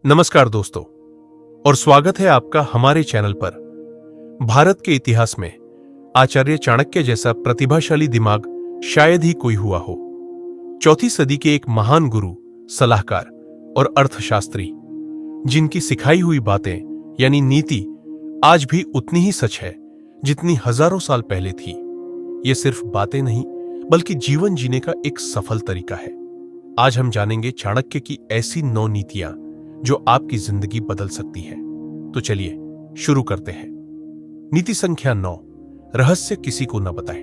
नमस्कार दोस्तों और स्वागत है आपका हमारे चैनल पर। भारत के इतिहास में आचार्य चाणक्य जैसा प्रतिभाशाली दिमाग शायद ही कोई हुआ हो। चौथी सदी के एक महान गुरु, सलाहकार और अर्थशास्त्री, जिनकी सिखाई हुई बातें यानी नीति आज भी उतनी ही सच है जितनी हजारों साल पहले थी। ये सिर्फ बातें नहीं बल्कि जीवन जीने का एक सफल तरीका है। आज हम जानेंगे चाणक्य की ऐसी 9 नीतियां जो आपकी जिंदगी बदल सकती है। तो चलिए शुरू करते हैं। नीति संख्या 9, रहस्य किसी को न बताएं।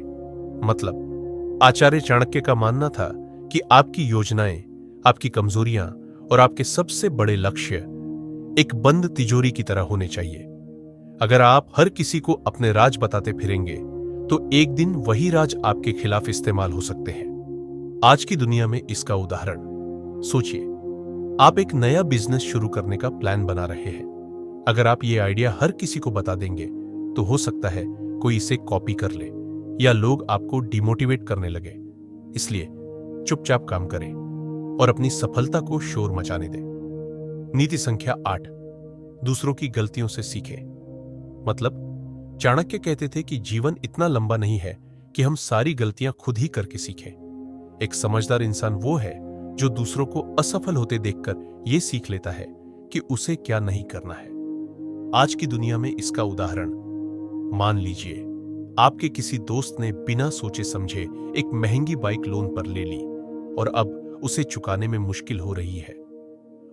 मतलब आचार्य चाणक्य का मानना था कि आपकी योजनाएं, आपकी कमजोरियां और आपके सबसे बड़े लक्ष्य एक बंद तिजोरी की तरह होने चाहिए। अगर आप हर किसी को अपने राज बताते फिरेंगे तो एक दिन वही राज आपके खिलाफ इस्तेमाल हो सकते हैं। आज की दुनिया में इसका उदाहरण सोचिए। आप एक नया बिजनेस शुरू करने का प्लान बना रहे हैं। अगर आप ये आइडिया हर किसी को बता देंगे तो हो सकता है कोई इसे कॉपी कर ले या लोग आपको डिमोटिवेट करने लगे। इसलिए चुपचाप काम करें और अपनी सफलता को शोर मचाने दें। नीति संख्या 8, दूसरों की गलतियों से सीखें। मतलब चाणक्य कहते थे कि जीवन इतना लंबा नहीं है कि हम सारी गलतियां खुद ही करके सीखें। एक समझदार इंसान वो है जो दूसरों को असफल होते देखकर यह सीख लेता है कि उसे क्या नहीं करना है। आज की दुनिया में इसका उदाहरण, मान लीजिए आपके किसी दोस्त ने बिना सोचे समझे एक महंगी बाइक लोन पर ले ली और अब उसे चुकाने में मुश्किल हो रही है।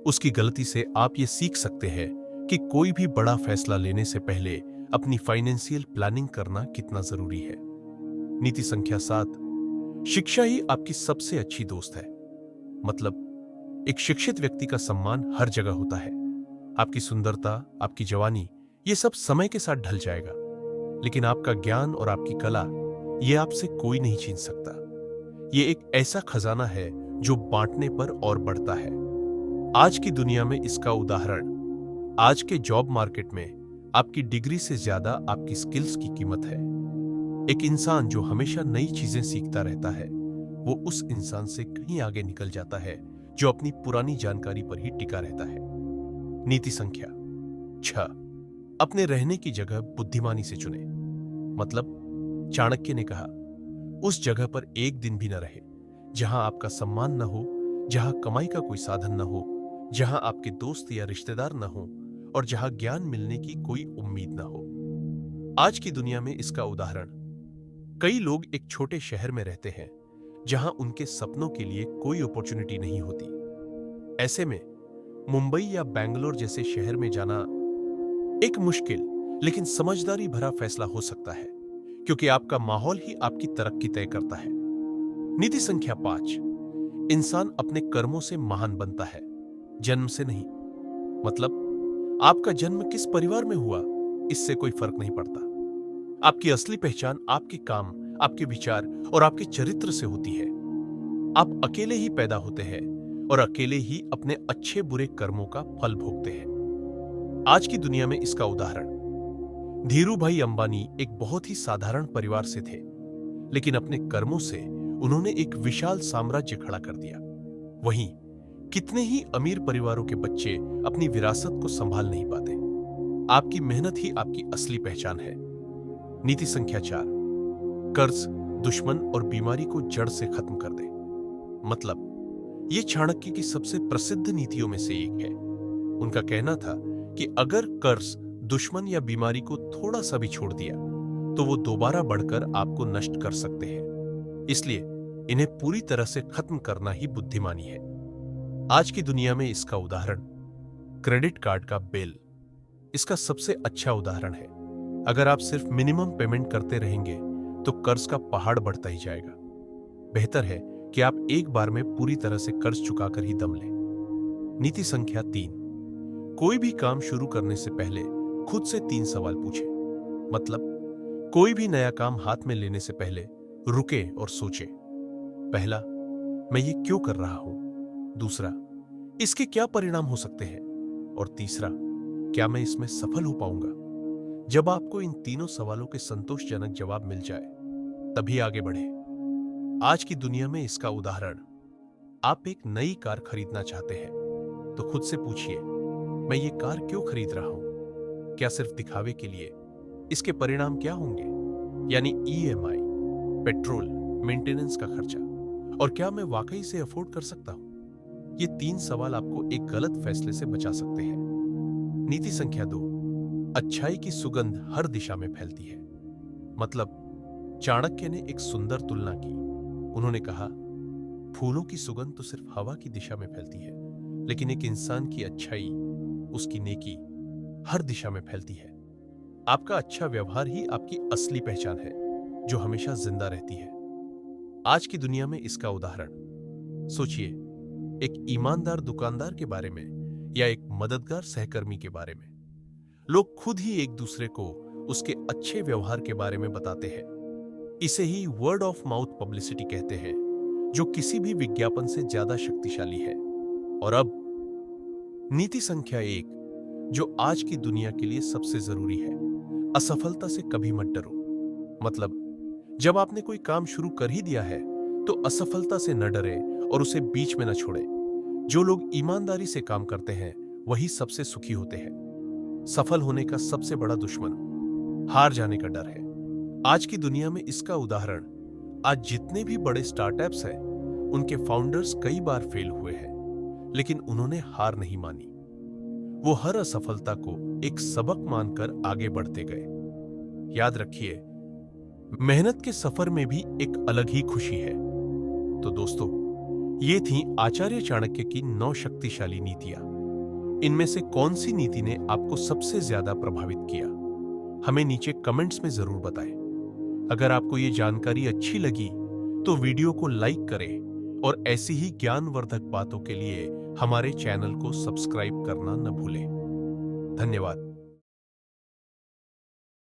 उसकी गलती से आप ये सीख सकते हैं कि कोई भी बड़ा फैसला लेने से पहले अपनी फाइनेंशियल प्लानिंग करना कितना जरूरी है। नीति संख्या 7, शिक्षा ही आपकी सबसे अच्छी दोस्त है। मतलब एक शिक्षित व्यक्ति का सम्मान हर जगह होता है। आपकी सुंदरता, आपकी जवानी, ये सब समय के साथ ढल जाएगा, लेकिन आपका ज्ञान और आपकी कला, ये आपसे कोई नहीं छीन सकता। ये एक ऐसा खजाना है जो बांटने पर और बढ़ता है। आज की दुनिया में इसका उदाहरण, आज के जॉब मार्केट में आपकी डिग्री से ज्यादा आपकी स्किल्स की कीमत है। एक इंसान जो हमेशा नई चीजें सीखता रहता है वो उस इंसान से कहीं आगे निकल जाता है जो अपनी पुरानी जानकारी पर ही टिका रहता है। नीति संख्या 6, अपने रहने की जगह बुद्धिमानी से चुने। मतलब चाणक्य ने कहा, उस जगह पर एक दिन भी न रहे जहां आपका सम्मान न हो, जहां कमाई का कोई साधन न हो, जहां आपके दोस्त या रिश्तेदार न हो और जहां ज्ञान मिलने की कोई उम्मीद न हो। आज की दुनिया में इसका उदाहरण, कई लोग एक छोटे शहर में रहते हैं जहां उनके सपनों के लिए कोई अपॉर्चुनिटी नहीं होती। ऐसे में मुंबई या बैंगलोर जैसे शहर में जाना एक मुश्किल लेकिन समझदारी भरा फैसला हो सकता है, क्योंकि आपका माहौल ही आपकी तरक्की तय करता है। नीति संख्या 5, इंसान अपने कर्मों से महान बनता है, जन्म से नहीं। मतलब आपका जन्म किस परिवार में हुआ इससे कोई फर्क नहीं पड़ता। आपकी असली पहचान आपके काम, आपके विचार और आपके चरित्र से होती है। आप अकेले ही पैदा होते हैं और अकेले ही अपने अच्छे बुरे कर्मों का फल भोगते हैं। आज की दुनिया में इसका उदाहरण, धीरूभाई अंबानी एक बहुत ही साधारण परिवार से थे, लेकिन अपने कर्मों से उन्होंने एक विशाल साम्राज्य खड़ा कर दिया। वहीं कितने ही अमीर परिवारों के बच्चे अपनी विरासत को संभाल नहीं पाते। आपकी मेहनत ही आपकी असली पहचान है। नीति संख्या 4, कर्ज, दुश्मन और बीमारी को जड़ से खत्म कर दे। मतलब ये चाणक्य की सबसे प्रसिद्ध नीतियों में से एक है। उनका कहना था कि अगर कर्ज, दुश्मन या बीमारी को थोड़ा सा भी छोड़ दिया तो वो दोबारा बढ़कर आपको नष्ट कर सकते हैं। इसलिए इन्हें पूरी तरह से खत्म करना ही बुद्धिमानी है। आज की दुनिया में इसका उदाहरण, क्रेडिट कार्ड का बिल इसका सबसे अच्छा उदाहरण है। अगर आप सिर्फ मिनिमम पेमेंट करते रहेंगे तो कर्ज का पहाड़ बढ़ता ही जाएगा। बेहतर है कि आप एक बार में पूरी तरह से कर्ज चुकाकर ही दम लें। नीति संख्या 3, कोई भी काम शुरू करने से पहले खुद से 3 सवाल पूछें। मतलब कोई भी नया काम हाथ में लेने से पहले रुके और सोचें। पहला, मैं ये क्यों कर रहा हूं? दूसरा, इसके क्या परिणाम हो सकते हैं? और तीसरा, क्या मैं इसमें सफल हो पाऊंगा? जब आपको इन तीनों सवालों के संतोषजनक जवाब मिल जाए तभी आगे बढ़े। आज की दुनिया में इसका उदाहरण, आप एक नई कार खरीदना चाहते हैं तो खुद से पूछिए, मैं ये कार क्यों खरीद रहा हूं? क्या सिर्फ दिखावे के लिए? इसके परिणाम क्या होंगे? यानी ईएमआई, पेट्रोल, मेंटेनेंस का खर्चा, और क्या मैं वाकई से अफोर्ड कर सकता हूं? ये 3 सवाल आपको एक गलत फैसले से बचा सकते हैं। नीति संख्या 2, अच्छाई की सुगंध हर दिशा में फैलती है। मतलब, चाणक्य ने एक सुंदर तुलना की। उन्होंने कहा, फूलों की सुगंध तो सिर्फ हवा की दिशा में फैलती है, लेकिन एक इंसान की अच्छाई, उसकी नेकी हर दिशा में फैलती है। आपका अच्छा व्यवहार ही आपकी असली पहचान है, जो हमेशा जिंदा रहती है। आज की दुनिया में इसका उदाहरण सोचिए, एक ईमानदार दुकानदार के बारे में या एक मददगार सहकर्मी के बारे में। लोग खुद ही एक दूसरे को उसके अच्छे व्यवहार के बारे में बताते हैं। इसे ही वर्ड ऑफ माउथ पब्लिसिटी कहते हैं, जो किसी भी विज्ञापन से ज्यादा शक्तिशाली है। और अब नीति संख्या 1, जो आज की दुनिया के लिए सबसे जरूरी है, असफलता से कभी मत डरो। मतलब, जब आपने कोई काम शुरू कर ही दिया है, तो असफलता से न डरे और उसे बीच में न छोड़े। जो लोग ईमानदारी से काम करते हैं, वही सबसे सुखी होते हैं। सफल होने का सबसे बड़ा दुश्मन हार जाने का डर है। आज की दुनिया में इसका उदाहरण, आज जितने भी बड़े स्टार्टअप्स हैं, उनके फाउंडर्स कई बार फेल हुए हैं, लेकिन उन्होंने हार नहीं मानी। वो हर असफलता को एक सबक मानकर आगे बढ़ते गए। याद रखिए, मेहनत के सफर में भी एक अलग ही खुशी है। तो दोस्तों, ये थी आचार्य चाणक्य की 9 शक्तिशाली नीतियां। इनमें से कौन सी नीति ने आपको सबसे ज्यादा प्रभावित किया? हमें नीचे कमेंट्स में जरूर बताएं। अगर आपको ये जानकारी अच्छी लगी, तो वीडियो को लाइक करें और ऐसी ही ज्ञानवर्धक बातों के लिए हमारे चैनल को सब्सक्राइब करना न भूलें। धन्यवाद।